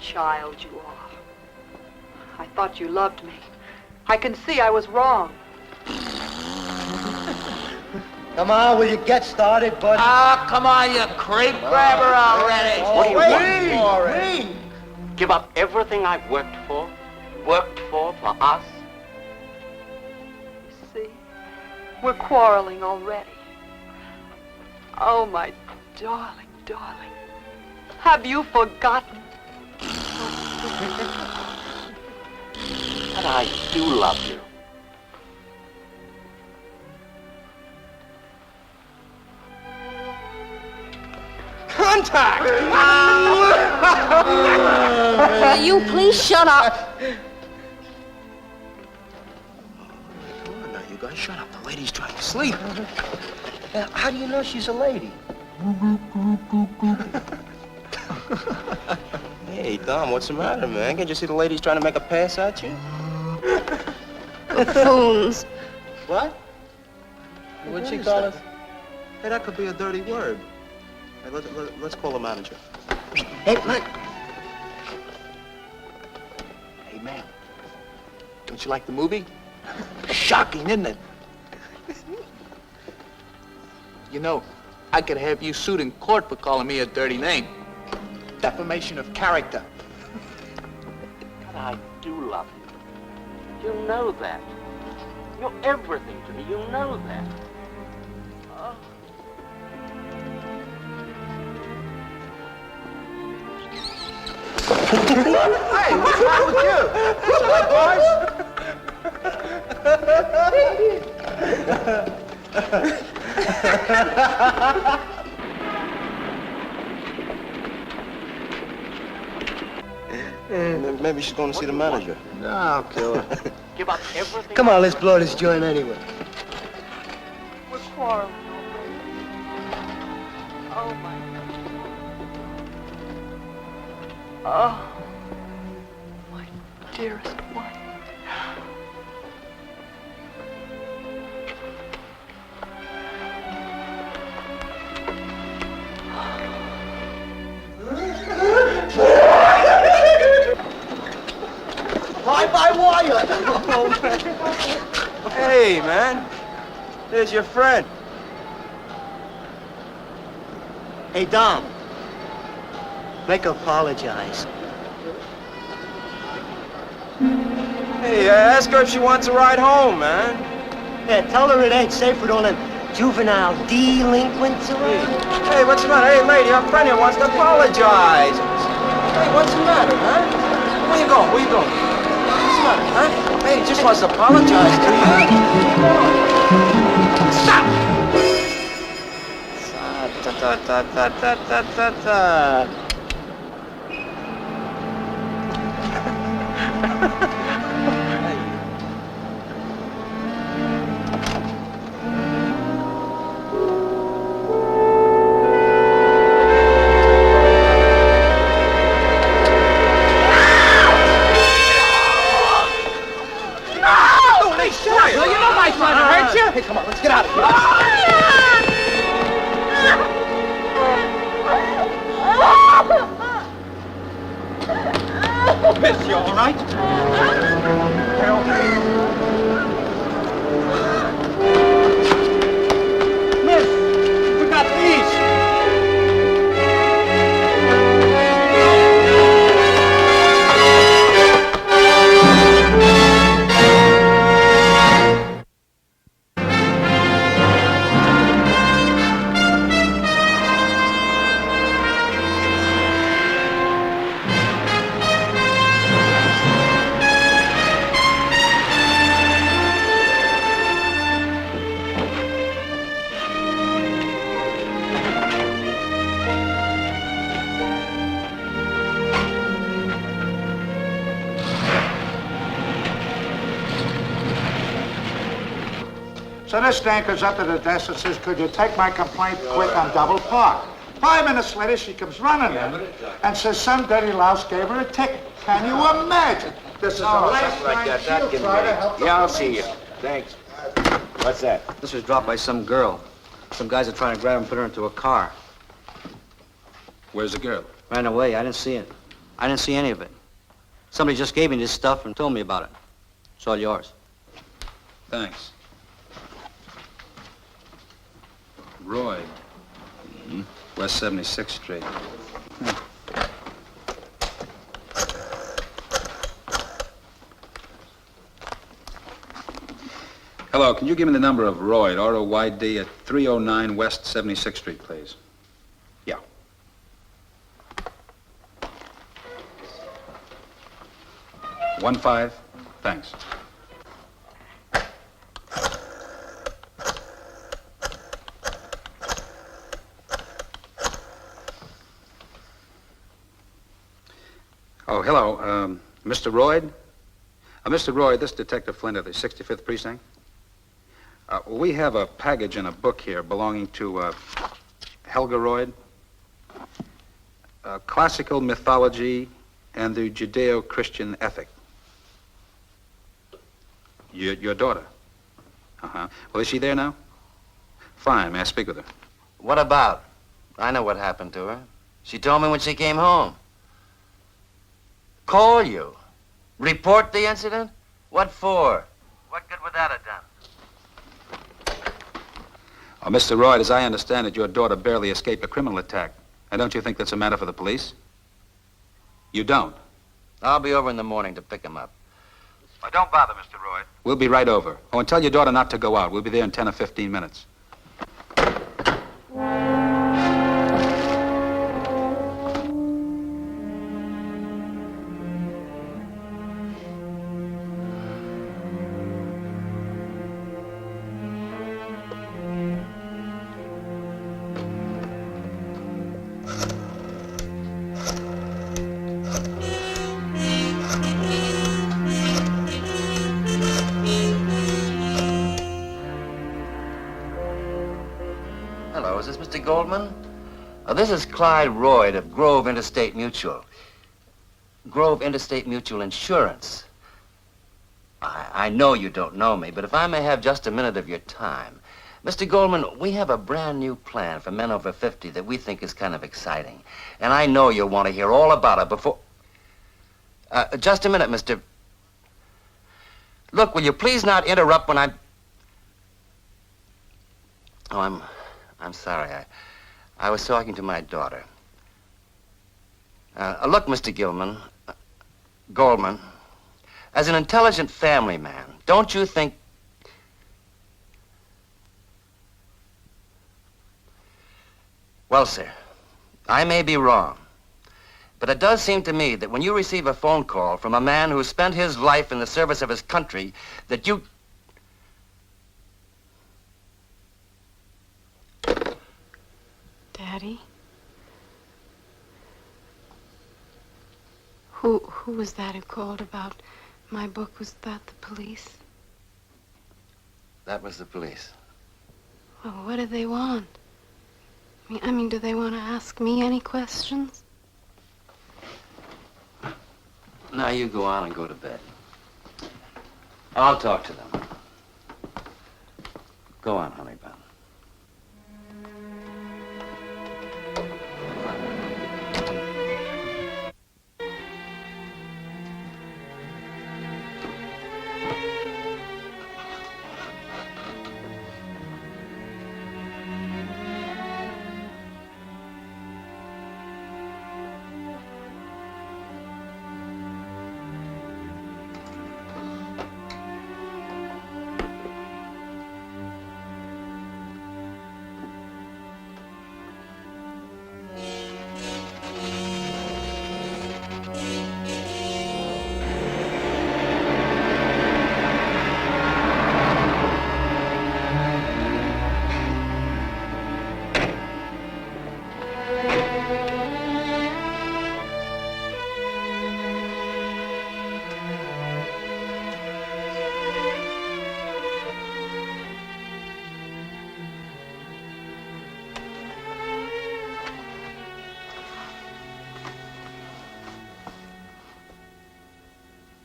child you are. I thought you loved me. I can see I was wrong. Come on, will you get started, bud? Ah, come on, you creep grabber already. What do you want? Give up everything I've worked for us? You see, we're quarreling already. Oh, my darling, darling. Have you forgotten? But I do love you. Contact! Will you please shut up? Come on now, you guys, shut up. The lady's trying to sleep. How do you know she's a lady? Hey, Dom, what's the matter, man? Can't you see the lady's trying to make a pass at you? Buffoons. What? What'd she call us? Hey, that could be a dirty word. Hey, let's call the manager. Hey, look. Hey, man. Don't you like the movie? Shocking, isn't it? You know, I could have you sued in court for calling me a dirty name. Defamation of character. But I do love you. You know that. You're everything to me. You know that. Oh. Hey, what's wrong with you? Sorry, boys? Maybe she's going to see the manager. No, I'll kill her. Give up everything. Come on, let's blow this joint anyway. We're quarreling already. Oh, my God. Oh, my dearest one. By wire. Hey, man. There's your friend. Hey, Dom. Make her apologize. Hey, ask her if she wants a ride home, man. Yeah, tell her it ain't safe with all them juvenile delinquents around. Hey, what's the matter? Hey, lady, our friend here wants to apologize. Hey, what's the matter, huh? Where you going? Where you going? What's the matter, huh? Hey, he just wants to apologize to you. Stop! Ta-ta-ta-ta-ta-ta-ta. Hey, come on, let's get out of here. Miss, you all right? Miss, you forgot these. So this stank goes up to the desk and says, could you take my complaint quick on Double Park? 5 minutes later, she comes running in and says some dirty louse gave her a ticket. Can you imagine? This is the last something like time that. she'll try to help the Yeah, I'll police. see you. Thanks. What's that? This was dropped by some girl. Some guys are trying to grab her and put her into a car. Where's the girl? Ran away. I didn't see it. I didn't see any of it. Somebody just gave me this stuff and told me about it. It's all yours. Thanks. Roy. West 76th Street. Hello, can you give me the number of Royd, R-O-Y-D, at 309 West 76th Street, please? Yeah. One five. Thanks. Oh, hello, Mr. Royd? Mr. Royd, this is Detective Flint of the 65th Precinct. We have a package and a book here belonging to Helga Royd. Classical Mythology and the Judeo-Christian Ethic. Your daughter? Uh-huh. Well, is she there now? Fine, may I speak with her? What about? I know what happened to her. She told me when she came home. Call you? Report the incident? What for? What good would that have done? Oh, Mr. Royd, as I understand it, your daughter barely escaped a criminal attack. And don't you think that's a matter for the police? You don't? I'll be over in the morning to pick him up. Oh, don't bother, Mr. Royd. We'll be right over. Oh, and tell your daughter not to go out. We'll be there in 10 or 15 minutes. Hello, is this Mr. Goldman? This is Clyde Royd of Grove Interstate Mutual. Grove Interstate Mutual Insurance. I know you don't know me, but if I may have just a minute of your time. Mr. Goldman, we have a brand new plan for men over 50 that we think is kind of exciting. And I know you'll want to hear all about it before... just a minute, Mr... Look, will you please not interrupt when I'm... Oh, I'm sorry. I was talking to my daughter. Look, Mr. Goldman, as an intelligent family man, don't you think... Well, sir, I may be wrong, but it does seem to me that when you receive a phone call from a man who spent his life in the service of his country, that you... Daddy? Who was that who called about my book? Was that the police? That was the police. Well, what do they want? I mean, do they want to ask me any questions? Now you go on and go to bed. I'll talk to them. Go on, honey bun.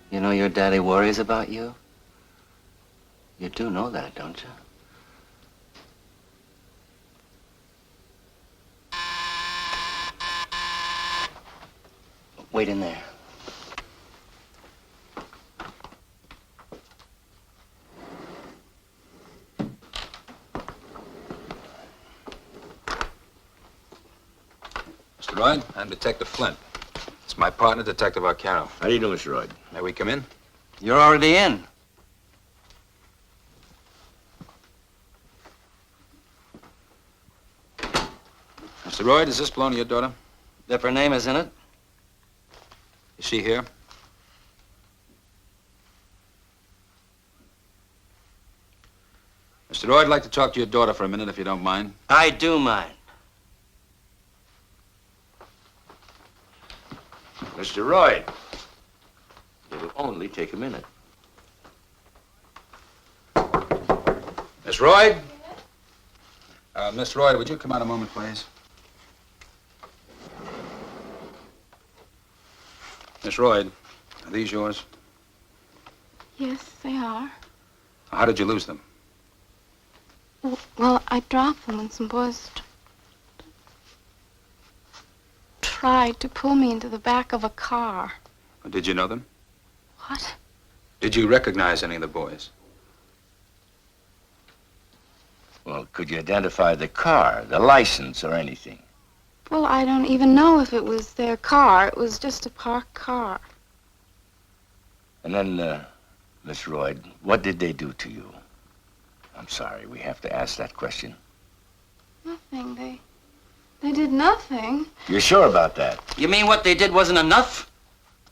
You know your daddy worries about you? You do know that, don't you? Wait in there. Mr. Royd, I'm Detective Flint. It's my partner, Detective Arcaro. How do you do, Mr. Royd? May we come in? You're already in. Mr. Royd, is this belong to your daughter? If her name is in it? Is she here? Mr. Royd, I'd like to talk to your daughter for a minute, if you don't mind. I do mind. Mr. Royd, it'll only take a minute. Miss Royd? Miss Royd, would you come out a moment, please? Miss Royd, are these yours? Yes, they are. How did you lose them? Well, I dropped them when some boys tried to pull me into the back of a car. Did you know them? What? Did you recognize any of the boys? Well, could you identify the car, the license, or anything? Well, I don't even know if it was their car. It was just a parked car. And then, Miss Royd, what did they do to you? I'm sorry, we have to ask that question. Nothing. They did nothing. You're sure about that? You mean what they did wasn't enough?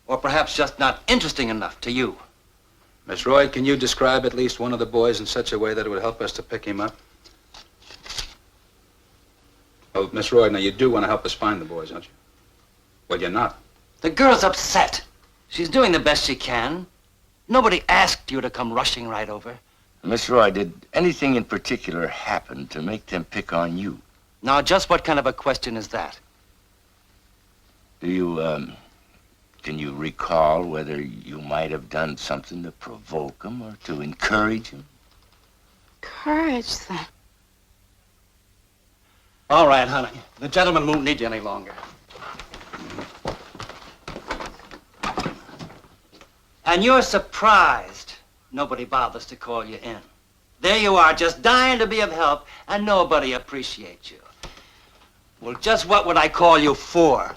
Or perhaps just not interesting enough to you? Miss Royd, can you describe at least one of the boys in such a way that it would help us to pick him up? Oh, Miss Royd, now you do want to help us find the boys, don't you? Well, you're not. The girl's upset. She's doing the best she can. Nobody asked you to come rushing right over. Miss Roy, did anything in particular happen to make them pick on you? Now, just what kind of a question is that? Do you, can you recall whether you might have done something to provoke them or to encourage them? Encourage them. All right, honey. The gentleman won't need you any longer. And you're surprised nobody bothers to call you in. There you are, just dying to be of help, and nobody appreciates you. Well, just what would I call you for?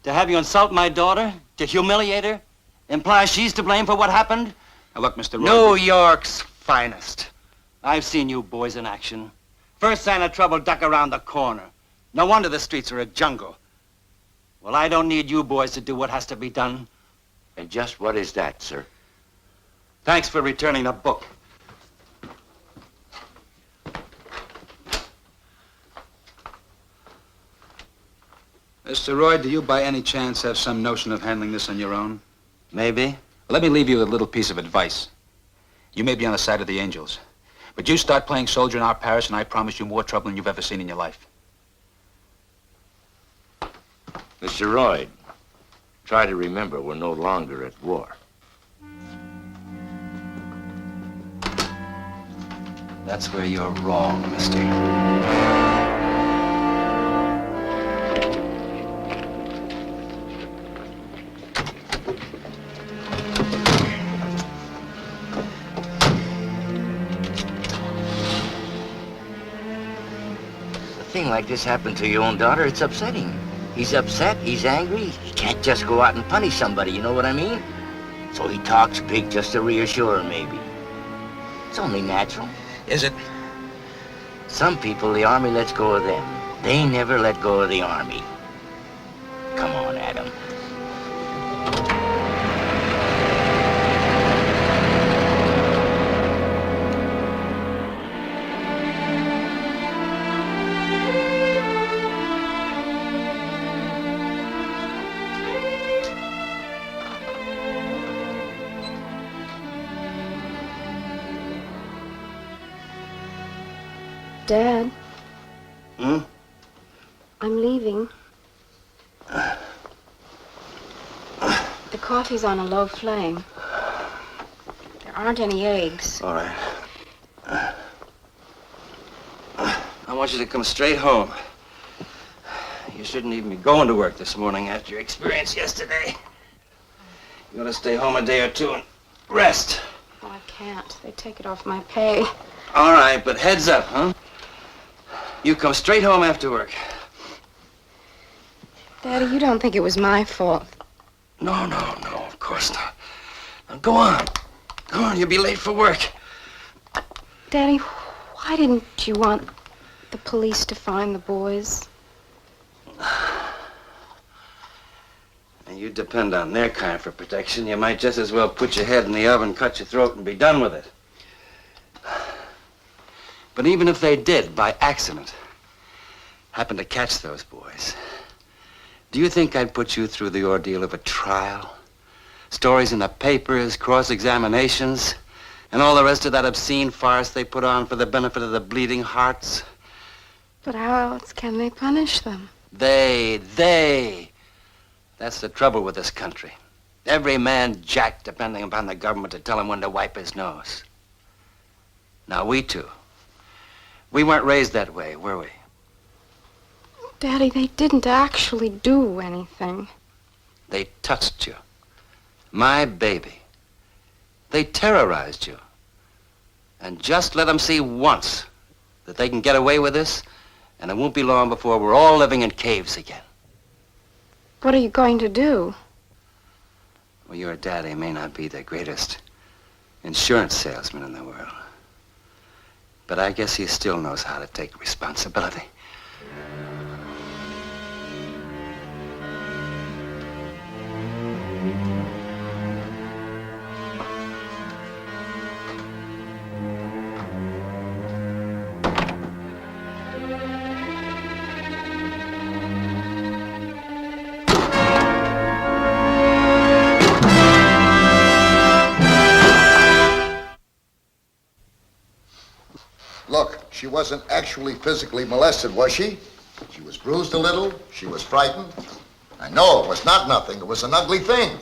To have you insult my daughter? To humiliate her? Imply she's to blame for what happened? Now, look, Mr. Royd. New York's finest. I've seen you boys in action. First sign of trouble, duck around the corner. No wonder the streets are a jungle. Well, I don't need you boys to do what has to be done. And just what is that, sir? Thanks for returning the book. Mr. Royd, do you by any chance have some notion of handling this on your own? Maybe. Well, let me leave you with a little piece of advice. You may be on the side of the angels, but you start playing soldier in our parish, and I promise you more trouble than you've ever seen in your life. Mr. Royd, try to remember we're no longer at war. That's where you're wrong, mister. A thing like this happened to your own daughter, it's upsetting. He's upset, he's angry. He can't just go out and punish somebody, you know what I mean? So he talks big just to reassure her, maybe. It's only natural. Is it? Some people, the Army lets go of them. They never let go of the Army. Come on, Adam. Dad, Hmm? I'm leaving. The coffee's on a low flame. There aren't any eggs. All right. I want you to come straight home. You shouldn't even be going to work this morning after your experience yesterday. You gotta stay home a day or two and rest. Oh, I can't. They take it off my pay. All right, but heads up, huh? You come straight home after work. Daddy, you don't think it was my fault. No, of course not. Now, go on. Go on, you'll be late for work. Daddy, why didn't you want the police to find the boys? And you depend on their kind for protection. You might just as well put your head in the oven, cut your throat, and be done with it. But even if they did, by accident, happen to catch those boys, do you think I'd put you through the ordeal of a trial? Stories in the papers, cross-examinations, and all the rest of that obscene farce they put on for the benefit of the bleeding hearts? But how else can they punish them? They. That's the trouble with this country. Every man jack depending upon the government to tell him when to wipe his nose. Now, we two, we weren't raised that way, were we? Daddy, they didn't actually do anything. They touched you. My baby. They terrorized you. And just let them see once that they can get away with this, and it won't be long before we're all living in caves again. What are you going to do? Well, your daddy may not be the greatest insurance salesman in the world, but I guess he still knows how to take responsibility. Look, she wasn't actually physically molested, was she? She was bruised a little. She was frightened. I know it was not nothing. It was an ugly thing.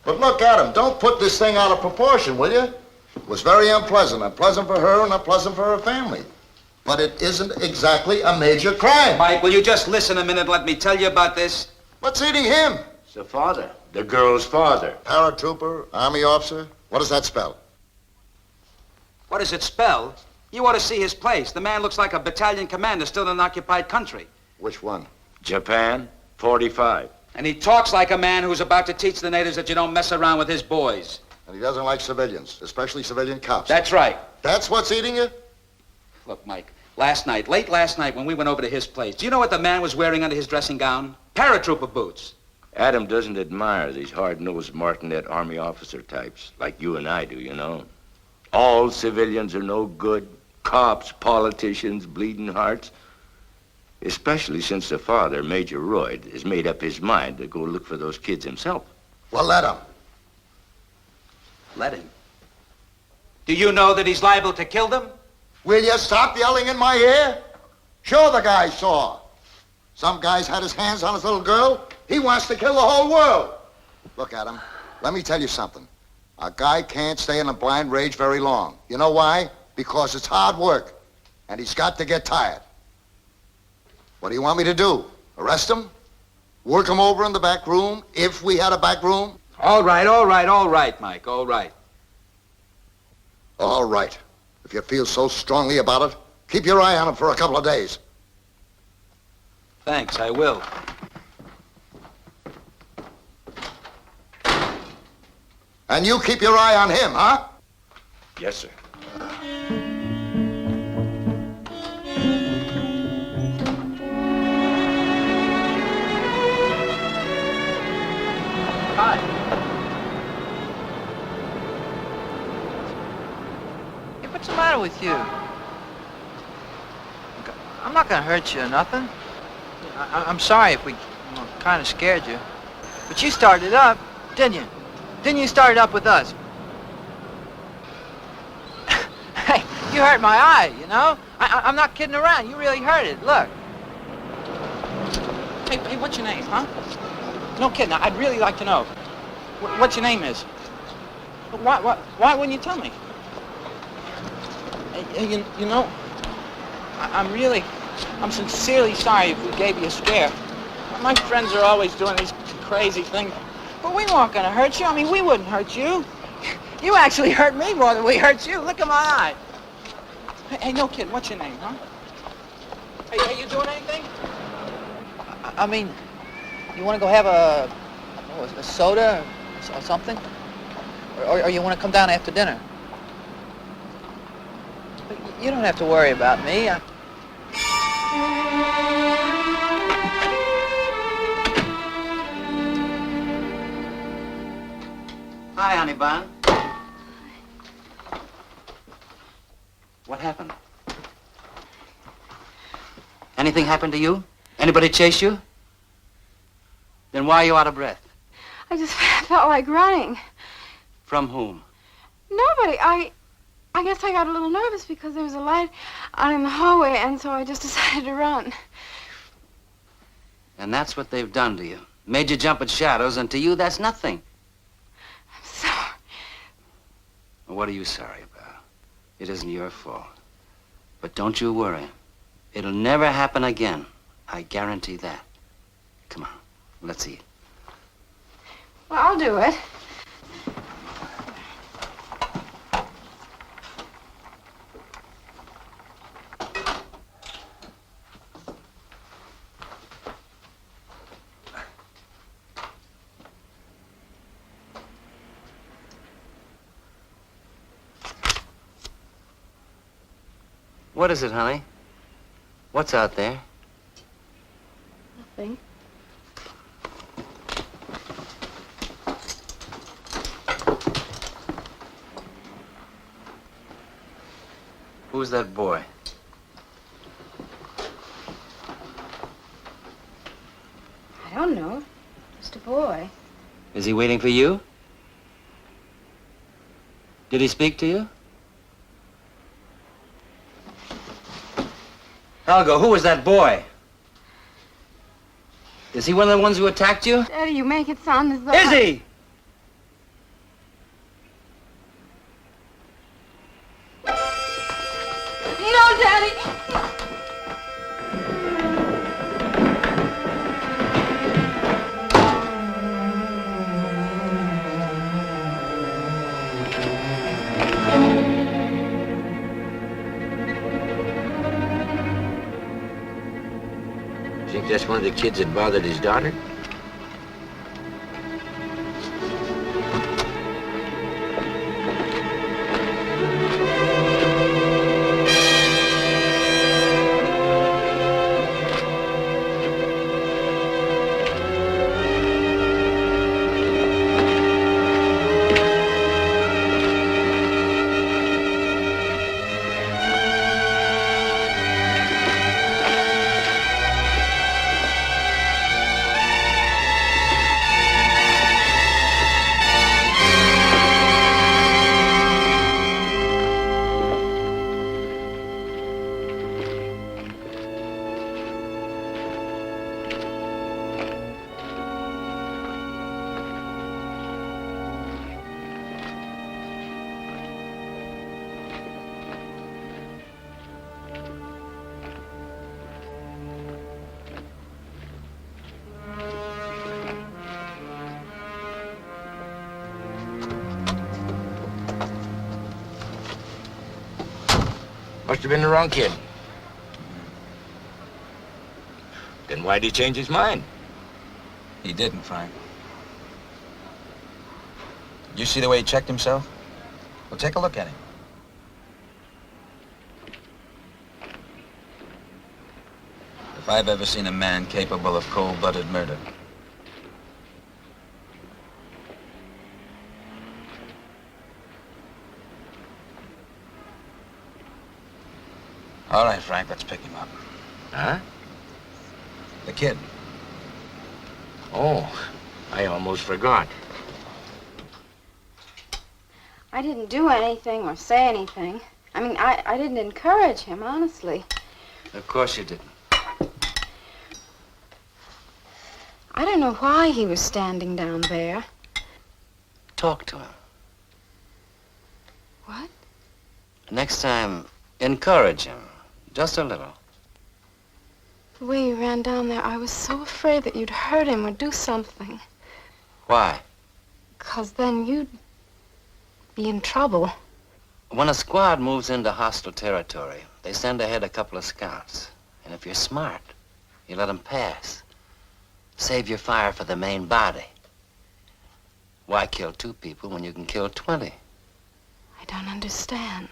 But look at him. Don't put this thing out of proportion, will you? It was very unpleasant. Unpleasant for her and unpleasant for her family. But it isn't exactly a major crime. Mike, will you just listen a minute and let me tell you about this? What's eating him? It's the father. The girl's father. Paratrooper, Army officer. What does that spell? What does it spell? You ought to see his place. The man looks like a battalion commander still in an occupied country. Which one? Japan, 45. And he talks like a man who's about to teach the natives that you don't mess around with his boys. And he doesn't like civilians, especially civilian cops. That's right. That's what's eating you? Look, Mike, late last night when we went over to his place, do you know what the man was wearing under his dressing gown? Paratrooper boots. Adam doesn't admire these hard-nosed martinet army officer types like you and I do, you know. All civilians are no good. Cops, politicians, bleeding hearts. Especially since the father, Major Royd, has made up his mind to go look for those kids himself. Well, let him. Let him. Do you know that he's liable to kill them? Will you stop yelling in my ear? Sure, the guy saw. Some guy's had his hands on his little girl. He wants to kill the whole world. Look, Adam, let me tell you something. A guy can't stay in a blind rage very long. You know why? Because it's hard work, and he's got to get tired. What do you want me to do? Arrest him? Work him over in the back room, if we had a back room? All right, Mike, all right. All right. If you feel so strongly about it, keep your eye on him for a couple of days. Thanks, I will. And you keep your eye on him, huh? Yes, sir. Hi. Hey, what's the matter with you? I'm not gonna hurt you or nothing. I'm sorry if we kind of scared you. But you started it up, didn't you? Didn't you start it up with us? Hey, you hurt my eye, you know? I'm not kidding around. You really hurt it. Look. Hey, what's your name, huh? No kidding. I'd really like to know. What your name is? Why wouldn't you tell me? You know, I'm sincerely sorry if we gave you a scare. My friends are always doing these crazy things. But we weren't gonna hurt you. I mean, we wouldn't hurt you. You actually hurt me more than we hurt you. Look at my eye. Hey, no kid, what's your name, huh? Hey, you doing anything? I mean, you want to go have a soda or something? Or you want to come down after dinner? You don't have to worry about me. Hi, honey bun. What happened? Anything happened to you? Anybody chase you? Then why are you out of breath? I just felt like running. From whom? Nobody. I guess I got a little nervous because there was a light out in the hallway, and so I just decided to run. And that's what they've done to you. Made you jump at shadows, and to you, that's nothing. I'm sorry. Well, what are you sorry about? It isn't your fault. But don't you worry. It'll never happen again. I guarantee that. Come on, let's eat. Well, I'll do it. What is it, honey? What's out there? Nothing. Who's that boy? I don't know. Just a boy. Is he waiting for you? Did he speak to you? Helga, who was that boy? Is he one of the ones who attacked you? Daddy, you make it sound as though... Is he? No, Daddy! Think that's one of the kids that bothered his daughter? Must have been the wrong kid. Then why'd he change his mind? He didn't, Frank. Did you see the way he checked himself? Well, take a look at him. If I've ever seen a man capable of cold-blooded murder. All right, Frank, let's pick him up. Huh? The kid. Oh, I almost forgot. I didn't do anything or say anything. I mean, I didn't encourage him, honestly. Of course you didn't. I don't know why he was standing down there. Talk to him. What? Next time, encourage him. Just a little. The way you ran down there, I was so afraid that you'd hurt him or do something. Why? 'Cause then you'd be in trouble. When a squad moves into hostile territory, they send ahead a couple of scouts. And if you're smart, you let them pass. Save your fire for the main body. Why kill 2 people when you can kill 20? I don't understand.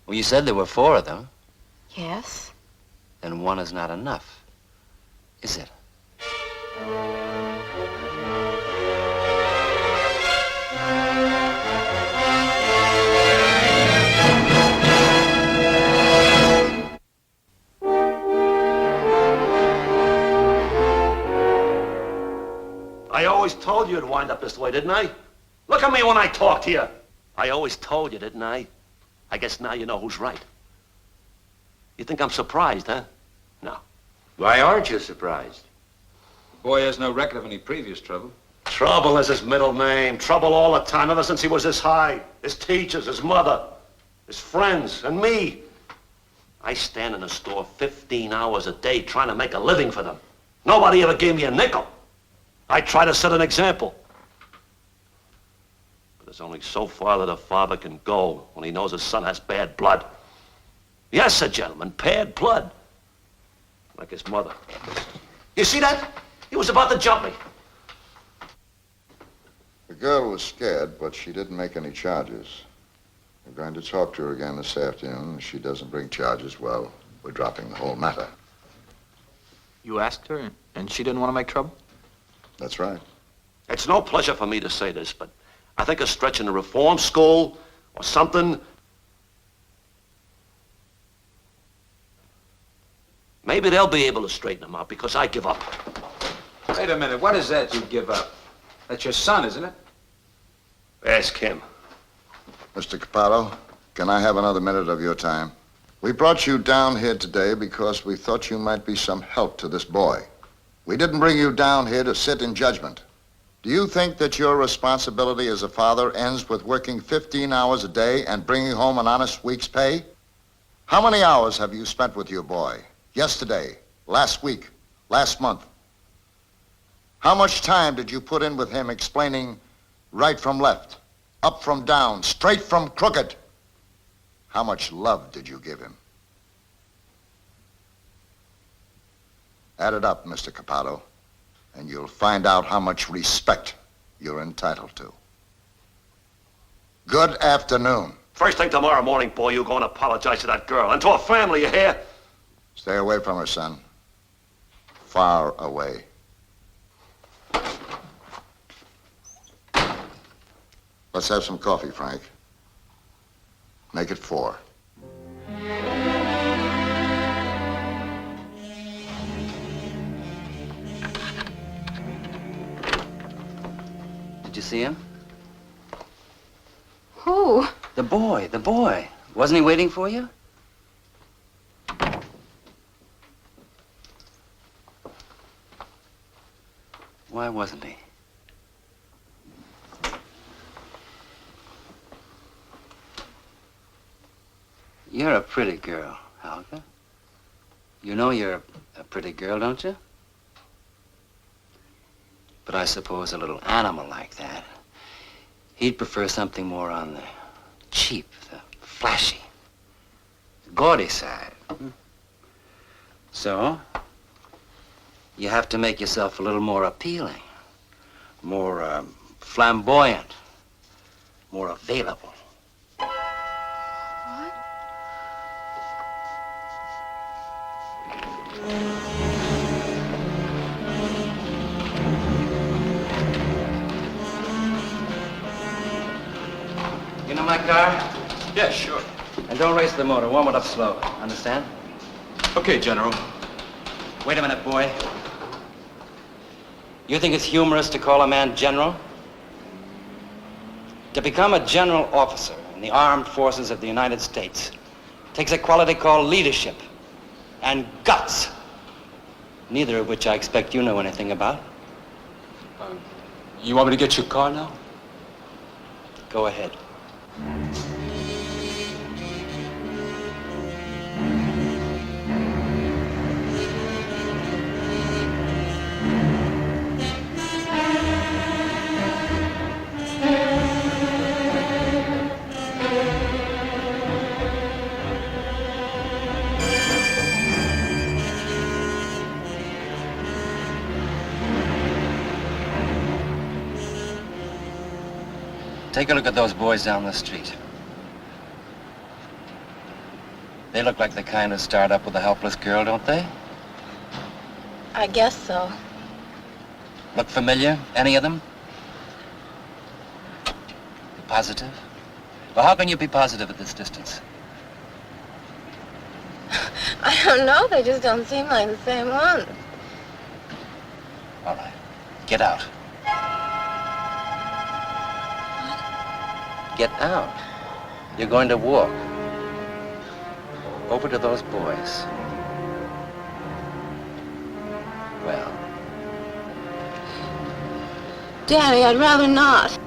Well, you said there were 4 of them. Yes? Then 1 is not enough, is it? I always told you it'd wind up this way, didn't I? Look at me when I talk to you. I always told you, didn't I? I guess now you know who's right. You think I'm surprised, huh? No. Why aren't you surprised? The boy has no record of any previous trouble. Trouble is his middle name. Trouble all the time, ever since he was this high. His teachers, his mother, his friends, and me. I stand in the store 15 hours a day trying to make a living for them. Nobody ever gave me a nickel. I try to set an example. But there's only so far that a father can go when he knows his son has bad blood. Yes, sir, gentlemen, bad blood. Like his mother. You see that? He was about to jump me. The girl was scared, but she didn't make any charges. We're going to talk to her again this afternoon. If she doesn't bring charges, well, we're dropping the whole matter. You asked her, and she didn't want to make trouble? That's right. It's no pleasure for me to say this, but I think a stretch in a reform school or something. Maybe they'll be able to straighten him out because I give up. Wait a minute, what is that you give up? That's your son, isn't it? Ask him. Mr. Capallo, can I have another minute of your time? We brought you down here today because we thought you might be some help to this boy. We didn't bring you down here to sit in judgment. Do you think that your responsibility as a father ends with working 15 hours a day and bringing home an honest week's pay? How many hours have you spent with your boy? Yesterday, last week, last month? How much time did you put in with him explaining right from left, up from down, straight from crooked? How much love did you give him? Add it up, Mr. Capallo, and you'll find out how much respect you're entitled to. Good afternoon. First thing tomorrow morning, boy, you go and apologize to that girl and to her family, you hear? Stay away from her, son. Far away. Let's have some coffee, Frank. Make it 4. Did you see him? Who? The boy. Wasn't he waiting for you? Why wasn't he? You're a pretty girl, Helga. You know you're a pretty girl, don't you? But I suppose a little animal like that, he'd prefer something more on the cheap, the flashy, gaudy side. So, you have to make yourself a little more appealing, more flamboyant, more available. You know my car? Yeah, sure. And don't race the motor. Warm it up slow. Understand? Okay, General. Wait a minute, boy. You think it's humorous to call a man general? To become a general officer in the armed forces of the United States takes a quality called leadership and guts, neither of which I expect you know anything about. You want me to get your car now? Go ahead. take a look at those boys down the street. They look like the kind who start up with a helpless girl, don't they? I guess so. Look familiar? Any of them? Positive? Well, how can you be positive at this distance? I don't know. They just don't seem like the same ones. All right. Get out. What? Get out. You're going to walk. Over to those boys. Well. Daddy, I'd rather not.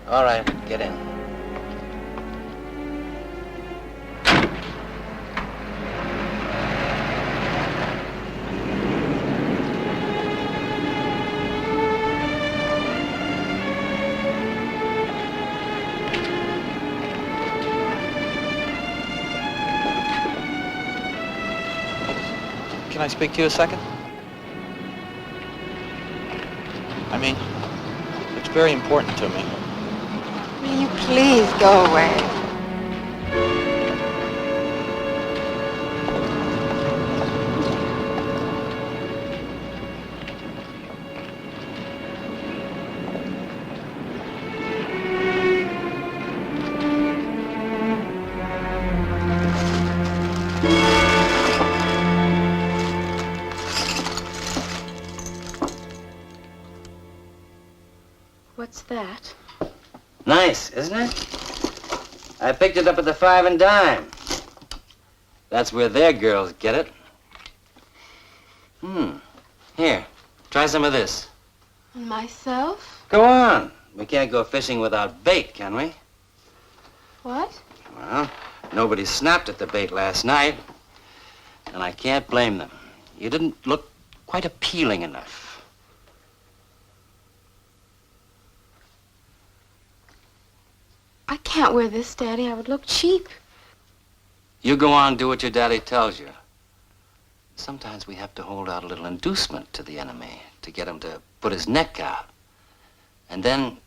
All right, get in. Can I speak to you a second? I mean, it's very important to me. Will you please go away? What's that? Nice, isn't it? I picked it up at the 5 and dime. That's where their girls get it. Here, try some of this. And myself? Go on. We can't go fishing without bait, can we? What? Well, nobody snapped at the bait last night. And I can't blame them. You didn't look quite appealing enough. I can't wear this, Daddy. I would look cheap. You go on, do what your daddy tells you. Sometimes we have to hold out a little inducement to the enemy to get him to put his neck out. And then...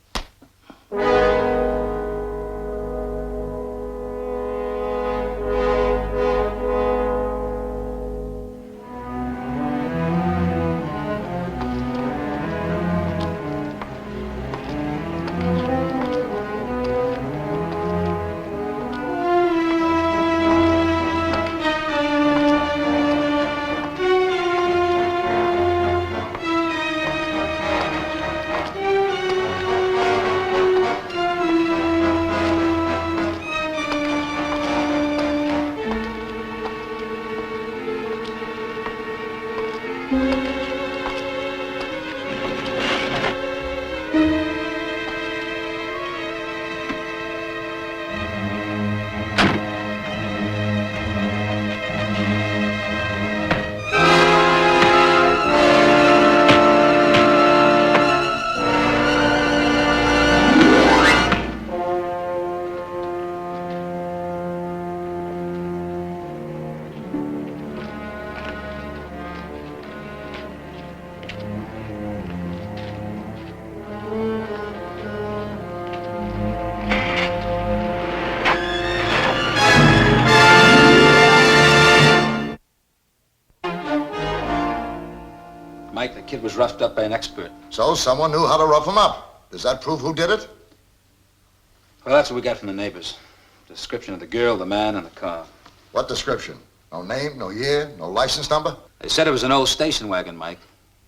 Mike, the kid was roughed up by an expert. So someone knew how to rough him up. Does that prove who did it? Well, that's what we got from the neighbors. Description of the girl, the man, and the car. What description? No name, no year, no license number? They said it was an old station wagon, Mike.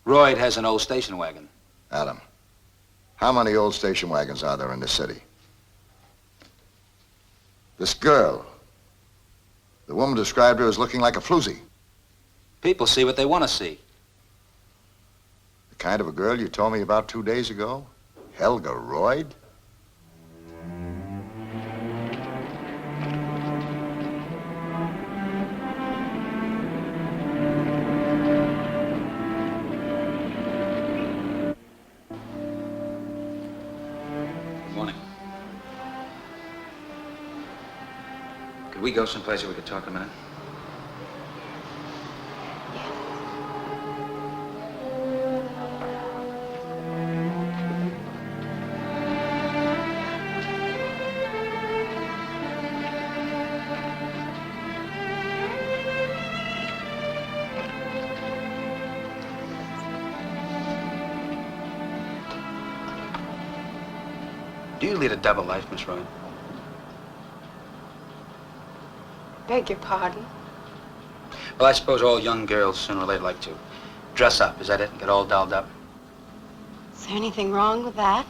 Royd has an old station wagon. Adam, how many old station wagons are there in this city? This girl, the woman described her as looking like a floozy. People see what they want to see. The kind of a girl you told me about 2 days ago? Helga Royd? Good morning. Could we go someplace where we could talk a minute? Do you lead a double life, Miss Royd? Beg your pardon? Well, I suppose all young girls sooner or later like to dress up, is that it? And get all dolled up? Is there anything wrong with that?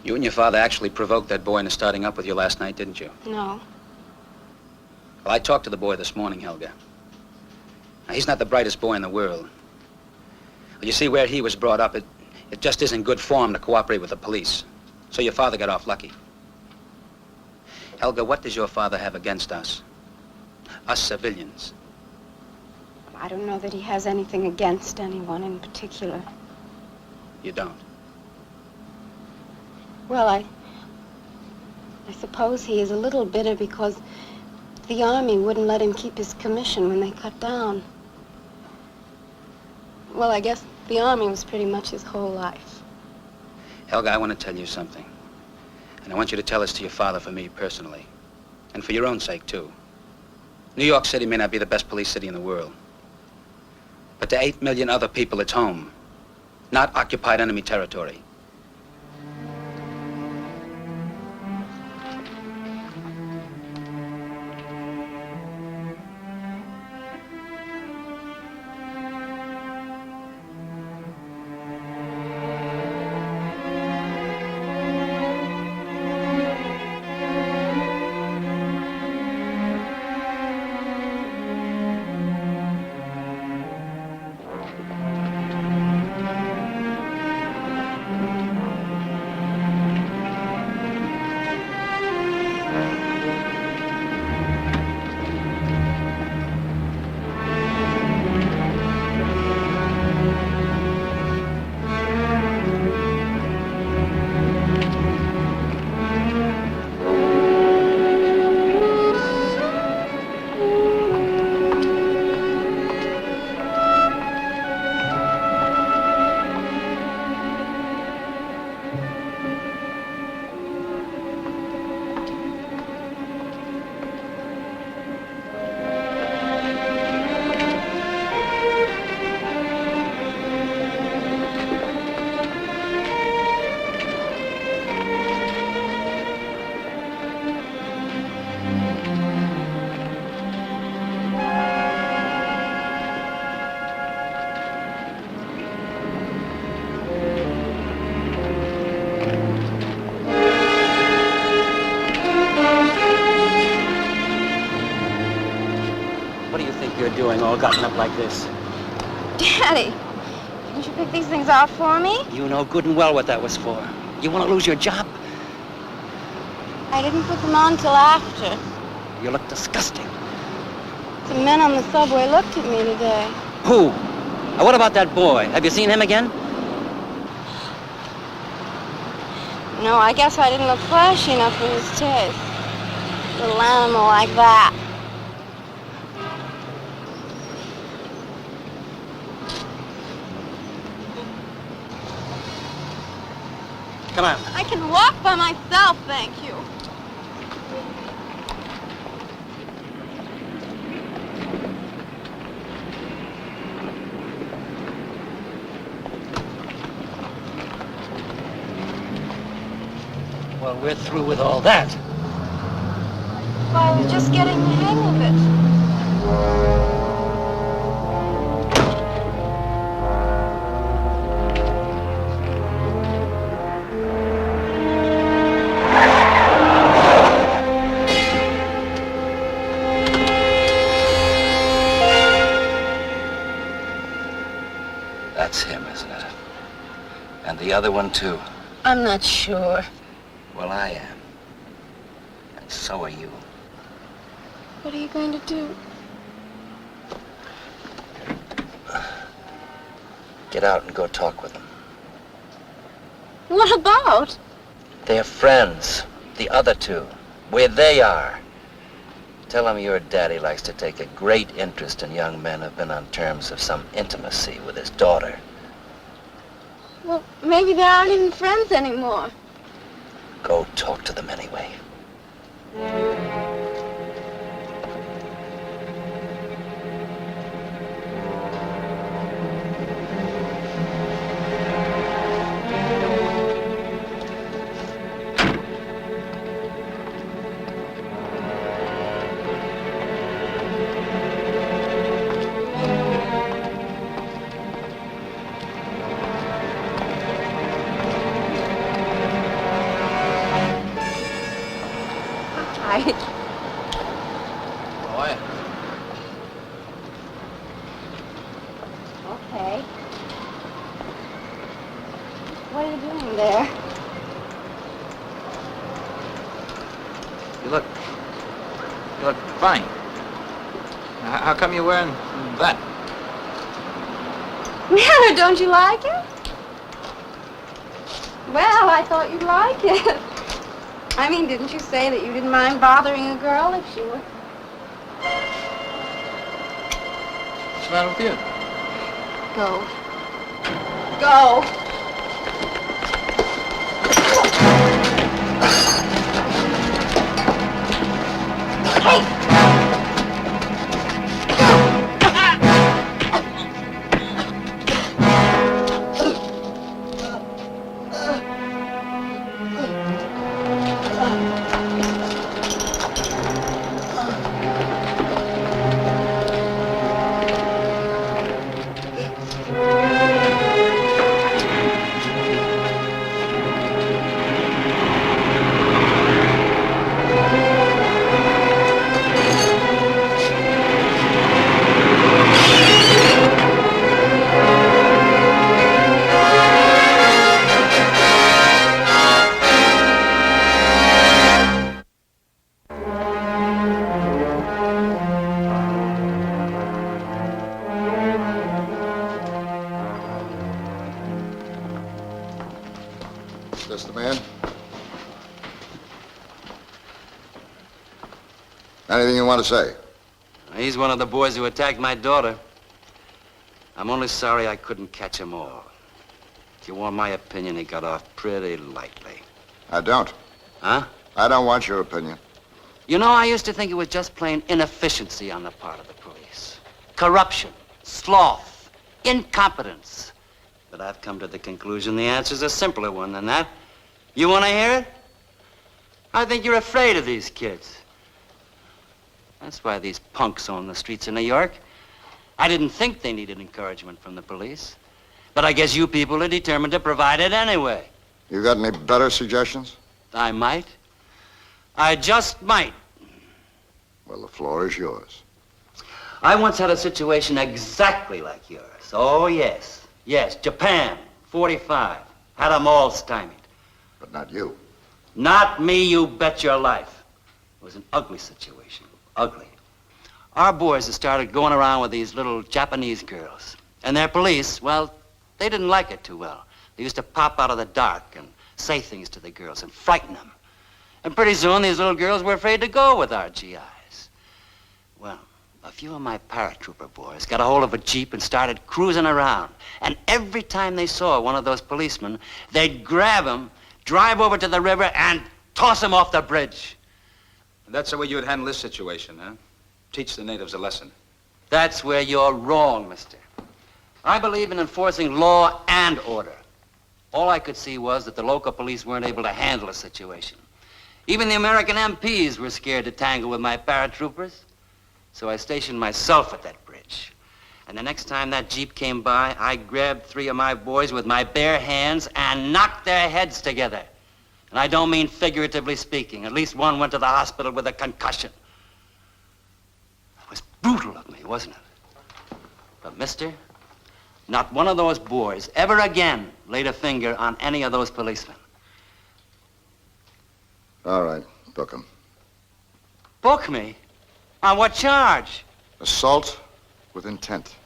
You and your father actually provoked that boy into starting up with you last night, didn't you? No. Well, I talked to the boy this morning, Helga. Now, he's not the brightest boy in the world. Well, you see, where he was brought up, it just isn't good form to cooperate with the police. So your father got off lucky. Helga, what does your father have against us? Us civilians. I don't know that he has anything against anyone in particular. You don't? Well, I suppose he is a little bitter because the Army wouldn't let him keep his commission when they cut down. Well, I guess the Army was pretty much his whole life. Helga, I want to tell you something. And I want you to tell this to your father for me personally. And for your own sake, too. New York City may not be the best police city in the world. But to 8 million other people, it's home. Not occupied enemy territory. Doing all gotten up like this? Daddy, didn't you pick these things out for me? You know good and well what that was for. You want to lose your job? I didn't put them on till after. You look disgusting. The men on the subway looked at me today. Who? What about that boy? Have you seen him again? No, I guess I didn't look flashy enough for his taste. Little animal like that. Come on. I can walk by myself, thank you. Well, we're through with all that. Well, I was just getting the hang of it. That's him, isn't it? And the other one, too. I'm not sure. Well, I am. And so are you. What are you going to do? Get out and go talk with them. What about? They're friends. The other two. Where they are. Tell them your daddy likes to take a great interest in young men who've been on terms of some intimacy with his daughter. Well, maybe they aren't even friends anymore. Go talk to them anyway. Okay. What are you doing there? You look fine. How come you're wearing that? Miller, don't you like it? Well, I thought you'd like it. I mean, didn't you say that you didn't mind bothering a girl if she were... What's the matter with you? Go. Go. Hey! This the man? Anything you want to say? He's one of the boys who attacked my daughter. I'm only sorry I couldn't catch them all. If you want my opinion, he got off pretty lightly. I don't. Huh? I don't want your opinion. You know, I used to think it was just plain inefficiency on the part of the police. Corruption, sloth, incompetence. But I've come to the conclusion the answer's a simpler one than that. You want to hear it? I think you're afraid of these kids. That's why these punks own the streets of New York. I didn't think they needed encouragement from the police. But I guess you people are determined to provide it anyway. You got any better suggestions? I might. I just might. Well, the floor is yours. I once had a situation exactly like yours. Oh, yes. Yes, Japan, 45. Had them all stymied. But not you. Not me, you bet your life. It was an ugly situation. Ugly. Our boys had started going around with these little Japanese girls. And their police, well, they didn't like it too well. They used to pop out of the dark and say things to the girls and frighten them. And pretty soon, these little girls were afraid to go with our GIs. Well, a few of my paratrooper boys got a hold of a Jeep and started cruising around. And every time they saw one of those policemen, they'd grab him, drive over to the river, and toss him off the bridge. And that's the way you'd handle this situation, huh? Teach the natives a lesson. That's where you're wrong, mister. I believe in enforcing law and order. All I could see was that the local police weren't able to handle the situation. Even the American MPs were scared to tangle with my paratroopers. So I stationed myself at that bridge. And the next time that Jeep came by, I grabbed 3 of my boys with my bare hands and knocked their heads together. And I don't mean figuratively speaking. At least one went to the hospital with a concussion. It was brutal of me, wasn't it? But, mister, not one of those boys ever again laid a finger on any of those policemen. All right, book him. Book me? On what charge? Assault with intent.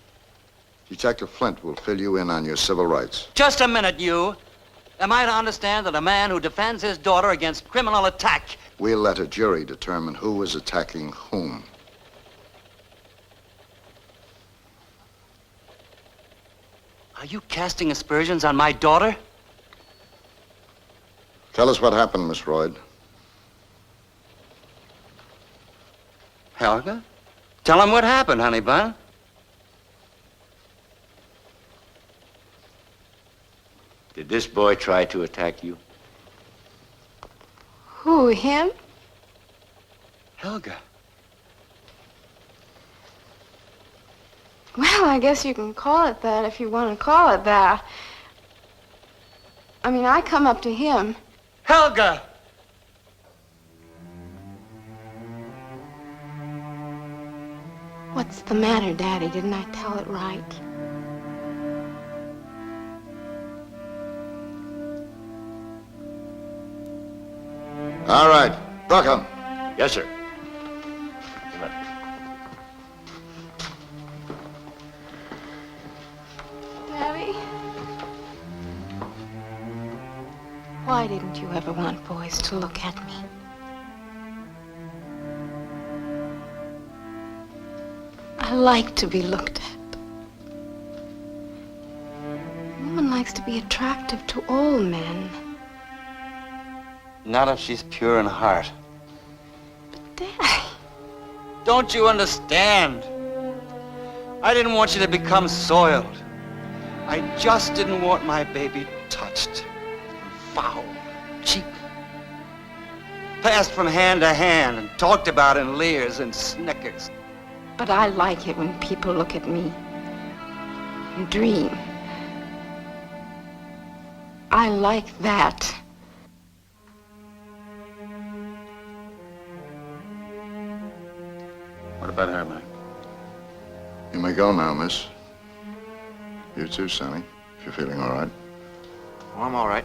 Detective Flint will fill you in on your civil rights. Just a minute, you. Am I to understand that a man who defends his daughter against criminal attack... We'll let a jury determine who is attacking whom. Are you casting aspersions on my daughter? Tell us what happened, Miss Royd. Helga? Tell him what happened, honey bun. Did this boy try to attack you? Who, him? Helga. Well, I guess you can call it that if you want to call it that. I mean, I come up to him. Helga! What's the matter, Daddy? Didn't I tell it right? All right, book him. Yes, sir. Daddy? Why didn't you ever want boys to look at me? I like to be looked at. A woman likes to be attractive to all men. Not if she's pure in heart. Daddy. Don't you understand? I didn't want you to become soiled. I just didn't want my baby touched, foul, cheap. Passed from hand to hand and talked about in leers and snickers. But I like it when people look at me and dream. I like that. What about her, Mike? You may go now, miss. You too, Sonny, if you're feeling all right. Oh, I'm all right.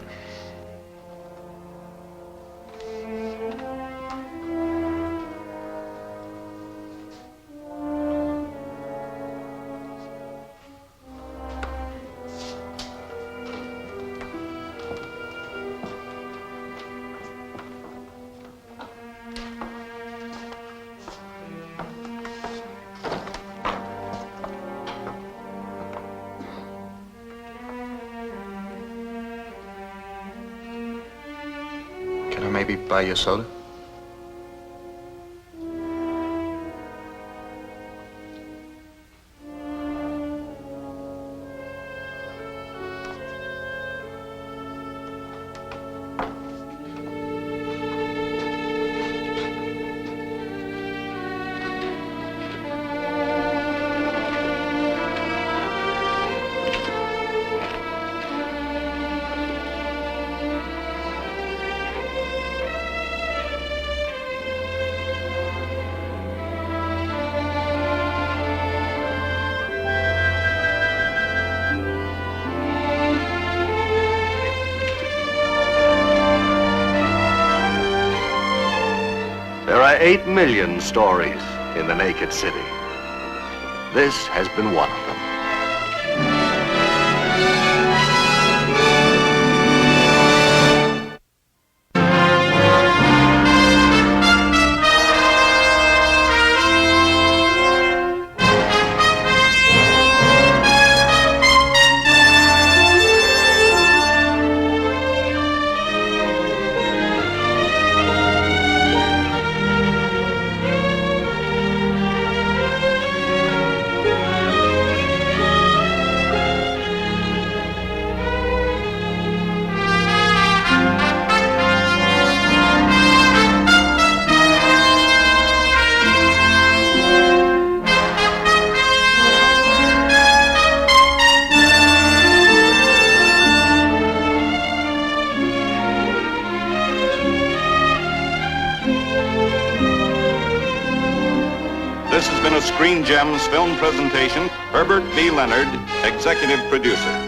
Can I maybe buy you a soda? There are 8 million stories in the naked city. This has been one of them. This has been a Screen Gems film presentation. Herbert B. Leonard, executive producer.